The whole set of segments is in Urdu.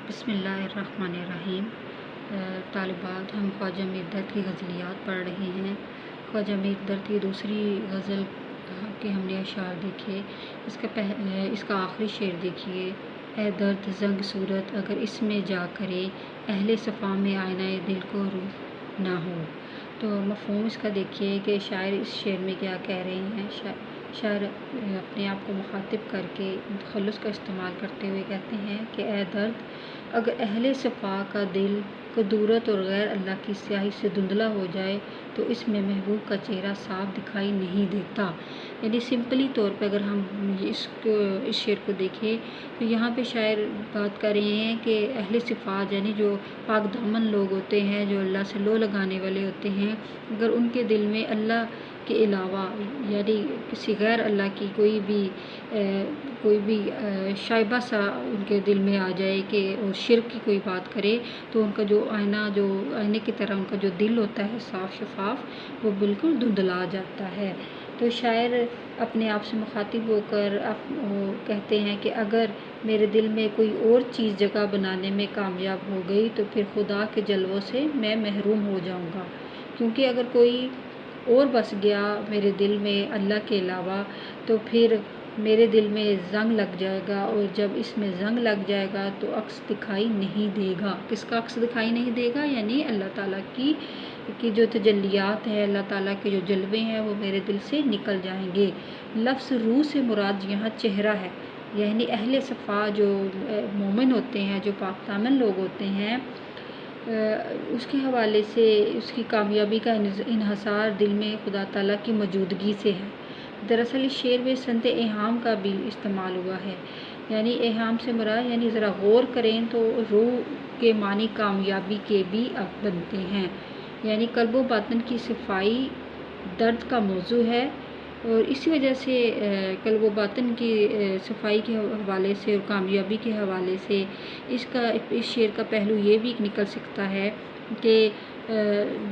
بسم اللہ الرحمن الرحیم۔ طالبات، ہم خواجہ میر درد کی غزلیات پڑھ رہے ہیں۔ خواجہ میر درد کی دوسری غزل کے ہم نے اشعار دیکھے۔ اس کا آخری شعر دیکھیے: اے درد زنگ صورت اگر اس میں جا کرے، اہل صفا میں آئینہ دل کو رو نہ ہو۔ تو مفہوم اس کا دیکھیے کہ شاعر اس شعر میں کیا کہہ رہے ہیں۔ شاعر اپنے آپ کو مخاطب کر کے تخلص کا استعمال کرتے ہوئے کہتے ہیں کہ اے درد، اگر اہل صفا کا دل کدورت اور غیر اللہ کی سیاہی سے دھندلا ہو جائے تو اس میں محبوب کا چہرہ صاف دکھائی نہیں دیتا۔ یعنی سمپلی طور پہ اگر ہم اس شعر کو دیکھیں تو یہاں پہ شاعر بات کر رہے ہیں کہ اہل صفات یعنی جو پاک دامن لوگ ہوتے ہیں، جو اللہ سے لو لگانے والے ہوتے ہیں، اگر ان کے دل میں اللہ کے علاوہ یعنی کسی غیر اللہ کی کوئی بھی شائبہ سا ان کے دل میں آ جائے کہ وہ شرک کی کوئی بات کرے، تو ان کا جو آئینے کی طرح ان کا جو دل ہوتا ہے صاف شفاف، وہ بالکل دھندلا جاتا ہے۔ تو شاعر اپنے آپ سے مخاطب ہو کر وہ کہتے ہیں کہ اگر میرے دل میں کوئی اور چیز جگہ بنانے میں کامیاب ہو گئی تو پھر خدا کے جلووں سے میں محروم ہو جاؤں گا، کیونکہ اگر کوئی اور بس گیا میرے دل میں اللہ کے علاوہ تو پھر میرے دل میں زنگ لگ جائے گا، اور جب اس میں زنگ لگ جائے گا تو عکس دکھائی نہیں دے گا۔ کس کا عکس دکھائی نہیں دے گا؟ یعنی اللہ تعالیٰ کی جو تجلیات ہے، اللہ تعالیٰ کے جو جلوے ہیں وہ میرے دل سے نکل جائیں گے۔ لفظ روح سے مراد یہاں چہرہ ہے، یعنی اہل صفا جو مومن ہوتے ہیں، جو پاک دامن لوگ ہوتے ہیں، اس کے حوالے سے اس کی کامیابی کا انحصار دل میں خدا تعالیٰ کی موجودگی سے ہے۔ دراصل اس شعر میں سنت ایہام کا بھی استعمال ہوا ہے، یعنی ایہام سے مراد یعنی ذرا غور کریں تو روح کے معنی کامیابی کے بھی اب بنتے ہیں، یعنی قلب و باطن کی صفائی درد کا موضوع ہے، اور اسی وجہ سے قلب و باطن کی صفائی کے حوالے سے اور کامیابی کے حوالے سے اس شعر کا پہلو یہ بھی نکل سکتا ہے کہ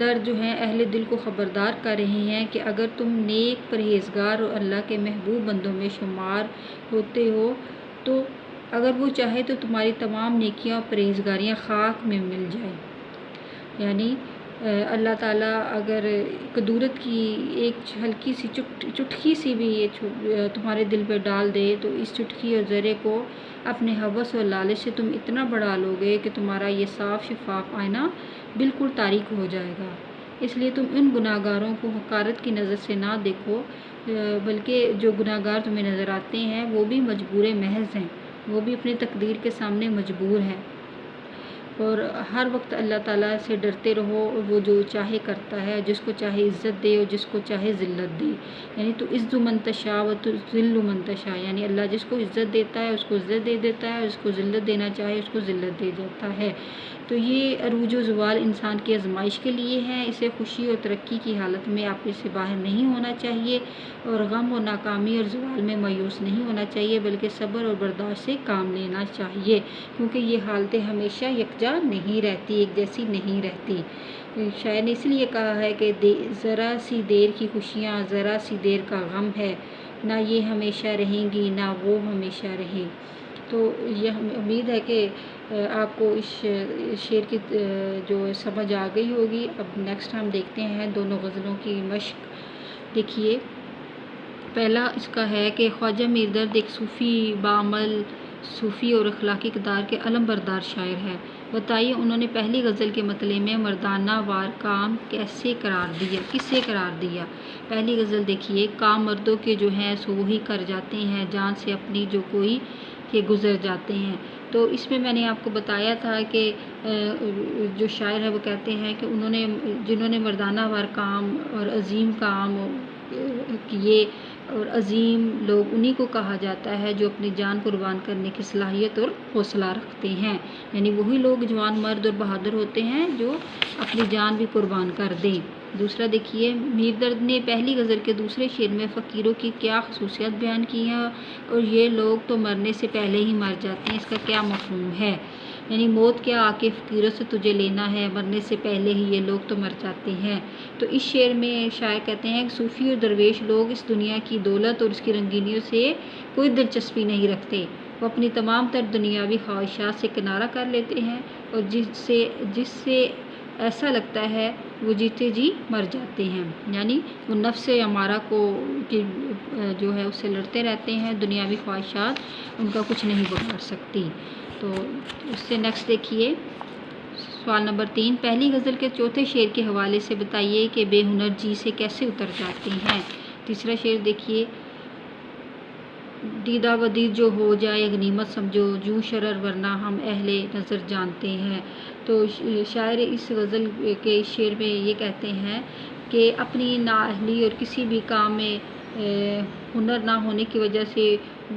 درد جو ہیں اہل دل کو خبردار کر رہے ہیں کہ اگر تم نیک، پرہیزگار اور اللہ کے محبوب بندوں میں شمار ہوتے ہو تو اگر وہ چاہے تو تمہاری تمام نیکیاں اور پرہیزگاریاں خاک میں مل جائیں۔ یعنی اللہ تعالیٰ اگر قدورت کی ایک ہلکی سی چٹکی سی بھی تمہارے دل پہ ڈال دے تو اس چٹکی اور ذرے کو اپنے ہوس اور لالچ سے تم اتنا بڑھا لو گے کہ تمہارا یہ صاف شفاف آئینہ بالکل تاریک ہو جائے گا۔ اس لیے تم ان گناہ گاروں کو حقارت کی نظر سے نہ دیکھو، بلکہ جو گناہ گار تمہیں نظر آتے ہیں وہ بھی مجبور محض ہیں، وہ بھی اپنی تقدیر کے سامنے مجبور ہیں، اور ہر وقت اللہ تعالیٰ سے ڈرتے رہو، اور وہ جو چاہے کرتا ہے، جس کو چاہے عزت دے اور جس کو چاہے ذلت دے۔ یعنی تو عز من تشاء و تذل من تشاء، یعنی اللہ جس کو عزت دیتا ہے اس کو عزت دے دیتا ہے، اور جس کو ذلت دینا چاہے اس کو ذلت دے دیتا ہے۔ تو یہ عروج و زوال انسان کی آزمائش کے لیے ہے، اسے خوشی اور ترقی کی حالت میں آپ سے باہر نہیں ہونا چاہیے، اور غم اور ناکامی اور زوال میں مایوس نہیں ہونا چاہیے، بلکہ صبر اور برداشت سے کام لینا چاہیے، کیونکہ یہ حالتیں ہمیشہ یکجا نہیں رہتی، ایک جیسی نہیں رہتی۔ شاعر نے اس لیے کہا ہے کہ ذرا سی دیر کی خوشیاں ذرا سی دیر کا غم ہے، نہ یہ ہمیشہ رہیں گی نہ وہ ہمیشہ رہے۔ تو یہ امید ہے کہ آپ کو اس شعر کی جو سمجھ آ گئی ہوگی۔ اب نیکسٹ ہم دیکھتے ہیں دونوں غزلوں کی مشق۔ دیکھیے، پہلا اس کا ہے کہ خواجہ میر درد ایک صوفی اور اخلاقی اقدار کے علم بردار شاعر ہے۔ بتائیے انہوں نے پہلی غزل کے مطلع میں مردانہ وار کام کسے قرار دیا؟ پہلی غزل دیکھیے: کام مردوں کے جو ہیں سو وہی کر جاتے ہیں، جان سے اپنی جو کوئی کے گزر جاتے ہیں۔ تو اس میں نے آپ کو بتایا تھا کہ جو شاعر ہے وہ کہتے ہیں کہ جنہوں نے مردانہ وار کام اور عظیم کام کیے، اور عظیم لوگ انہی کو کہا جاتا ہے جو اپنی جان قربان کرنے کی صلاحیت اور حوصلہ رکھتے ہیں، یعنی وہی لوگ جوان مرد اور بہادر ہوتے ہیں جو اپنی جان بھی قربان کر دیں۔ دوسرا دیکھیے، میر درد نے پہلی غزل کے دوسرے شعر میں فقیروں کی کیا خصوصیات بیان کی ہیں، اور یہ لوگ تو مرنے سے پہلے ہی مر جاتے ہیں، اس کا کیا مفہوم ہے؟ یعنی موت کیا آ کے فقیروں سے تجھے لینا ہے، مرنے سے پہلے ہی یہ لوگ تو مر جاتے ہیں۔ تو اس شعر میں شاعر کہتے ہیں کہ صوفی اور درویش لوگ اس دنیا کی دولت اور اس کی رنگینیوں سے کوئی دلچسپی نہیں رکھتے، وہ اپنی تمام تر دنیاوی خواہشات سے کنارہ کر لیتے ہیں اور جس سے ایسا لگتا ہے وہ جیتے جی مر جاتے ہیں، یعنی وہ نفس امارہ کو جو ہے اس سے لڑتے رہتے ہیں۔ دنیاوی خواہشات ان کا کچھ نہیں بگاڑ سکتی۔ تو اس سے نیکسٹ دیکھیے سوال نمبر 3، پہلی غزل کے چوتھے شعر کے حوالے سے بتائیے کہ بے ہنر جی سے کیسے اتر جاتے ہیں۔ تیسرا شعر دیکھیے، دیدہ و دید جو ہو جائے غنیمت سمجھو، جوں شرر ورنہ ہم اہل نظر جانتے ہیں۔ تو شاعر اس غزل کے اس شعر میں یہ کہتے ہیں کہ اپنی نااہلی اور کسی بھی کام میں ہنر نہ ہونے کی وجہ سے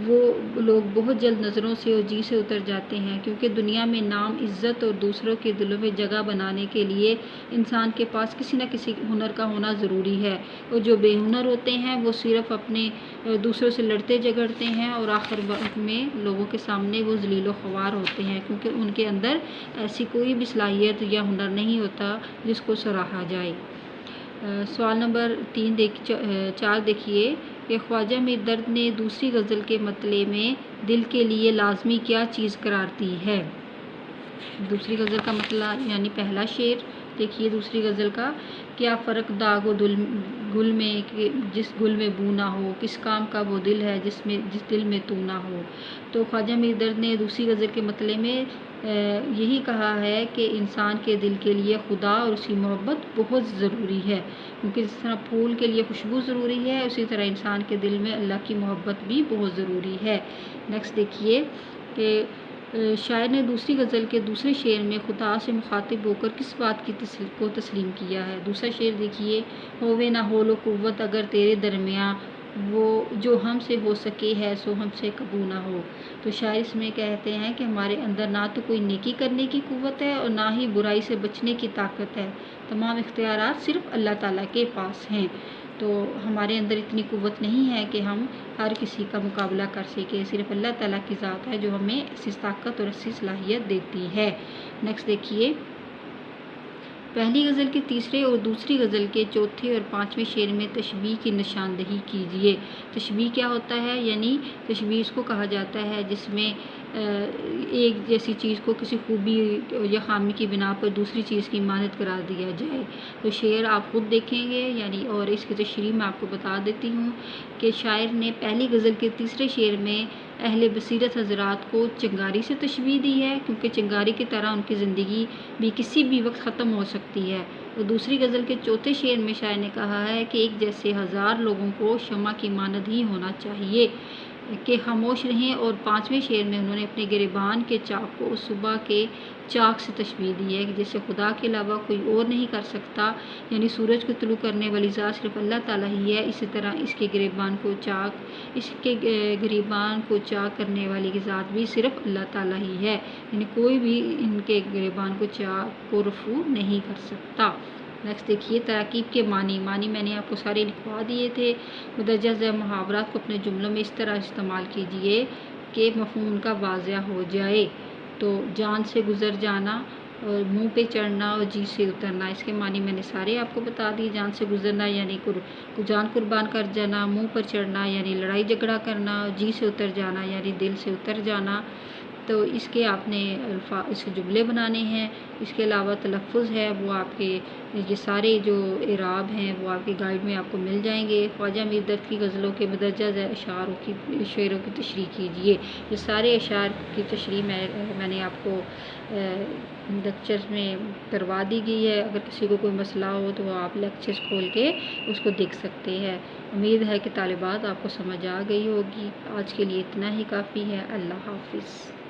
وہ لوگ بہت جلد نظروں سے اور جی سے اتر جاتے ہیں، کیونکہ دنیا میں نام، عزت اور دوسروں کے دلوں میں جگہ بنانے کے لیے انسان کے پاس کسی نہ کسی ہنر کا ہونا ضروری ہے، اور جو بے ہنر ہوتے ہیں وہ صرف اپنے دوسروں سے لڑتے جھگڑتے ہیں اور آخر وقت میں لوگوں کے سامنے وہ ذلیل و خوار ہوتے ہیں، کیونکہ ان کے اندر ایسی کوئی بھی صلاحیت یا ہنر نہیں ہوتا جس کو سراہا جائے۔ سوال نمبر 4 دیکھیے کہ خواجہ میر درد نے دوسری غزل کے مطلع میں دل کے لیے لازمی کیا چیز قرار دی ہے۔ دوسری غزل کا مطلع یعنی پہلا شعر دیکھیے دوسری غزل کا، کیا فرق داغ و گل میں جس گل میں بو نہ ہو، کس کام کا وہ دل ہے جس دل میں تو نہ ہو۔ تو خواجہ میر درد نے دوسری غزل کے مطلع میں یہی کہا ہے کہ انسان کے دل کے لیے خدا اور اس کی محبت بہت ضروری ہے، کیونکہ جس طرح پھول کے لیے خوشبو ضروری ہے اسی طرح انسان کے دل میں اللہ کی محبت بھی بہت ضروری ہے۔ نیکسٹ دیکھیے کہ شاعر نے دوسری غزل کے دوسرے شعر میں خدا سے مخاطب ہو کر کس بات کو تسلیم کیا ہے۔ دوسرا شعر دیکھیے، ہووے نہ حول و قوت اگر تیرے درمیاں، وہ جو ہم سے ہو سکے ہے سو ہم سے کبھی نہ ہو۔ تو شاعر اس میں کہتے ہیں کہ ہمارے اندر نہ تو کوئی نیکی کرنے کی قوت ہے اور نہ ہی برائی سے بچنے کی طاقت ہے، تمام اختیارات صرف اللہ تعالیٰ کے پاس ہیں۔ تو ہمارے اندر اتنی قوت نہیں ہے کہ ہم ہر کسی کا مقابلہ کر سکیں، صرف اللہ تعالیٰ کی ذات ہے جو ہمیں ایسی طاقت اور ایسی صلاحیت دیتی ہے۔ نیکسٹ دیکھیے، پہلی غزل کے تیسرے اور دوسری غزل کے چوتھے اور پانچویں شعر میں تشبیہ کی نشاندہی کیجیے۔ تشبیہ کیا ہوتا ہے؟ یعنی تشبیہ اس کو کہا جاتا ہے جس میں ایک جیسی چیز کو کسی خوبی یا خامی کی بنا پر دوسری چیز کی مانند قرار دیا جائے۔ تو شعر آپ خود دیکھیں گے، یعنی اور اس کی تشریح میں آپ کو بتا دیتی ہوں کہ شاعر نے پہلی غزل کے تیسرے شعر میں اہل بصیرت حضرات کو چنگاری سے تشبیہ دی ہے، کیونکہ چنگاری کی طرح ان کی زندگی بھی کسی بھی وقت ختم ہو سکتی ہے۔ اور دوسری غزل کے چوتھے شعر میں شاعر نے کہا ہے کہ ایک جیسے ہزار لوگوں کو شمع کی مانند ہی ہونا چاہیے کہ خاموش رہیں۔ اور پانچویں شعر میں انہوں نے اپنے گریبان کے چاک کو صبح کے چاک سے تشبیہ دی ہے کہ جسے خدا کے علاوہ کوئی اور نہیں کر سکتا، یعنی سورج کو طلوع کرنے والی ذات صرف اللہ تعالیٰ ہی ہے، اسی طرح اس کے گریبان کو چاک کرنے والی کی ذات بھی صرف اللہ تعالیٰ ہی ہے، یعنی کوئی بھی ان کے گریبان کو چاک کو رفع نہیں کر سکتا۔ نیکسٹ دیکھیے، تراکیب کے معنی میں نے آپ کو سارے لکھوا دیے تھے۔ مدرجہ ذیل محاورات کو اپنے جملوں میں اس طرح استعمال کیجیے کہ مفہوم ان کا واضح ہو جائے۔ تو جان سے گزر جانا اور منہ پہ چڑھنا اور جی سے اترنا، اس کے معنی میں نے سارے آپ کو بتا دیے۔ جان سے گزرنا یعنی جان قربان کر جانا، منہ پر چڑھنا یعنی لڑائی جھگڑا کرنا، اور جی سے اتر جانا یعنی دل سے اتر جانا۔ تو اس کے آپ نے اس کے جملے بنانے ہیں، اس کے علاوہ تلفظ ہے وہ آپ کے یہ سارے جو اعراب ہیں وہ آپ کی گائیڈ میں آپ کو مل جائیں گے۔ خواجہ میر درد کی غزلوں کے مدرجہ ذیل شعروں کی تشریح کیجیے۔ یہ سارے اشعار کی تشریح میں نے آپ کو لیکچرز میں کروا دی گئی ہے، اگر کسی کو کوئی مسئلہ ہو تو آپ لیکچرز کھول کے اس کو دیکھ سکتے ہیں۔ امید ہے کہ طالبات آپ کو سمجھ آ گئی ہوگی۔ آج کے لیے اتنا ہی کافی ہے۔ اللہ حافظ۔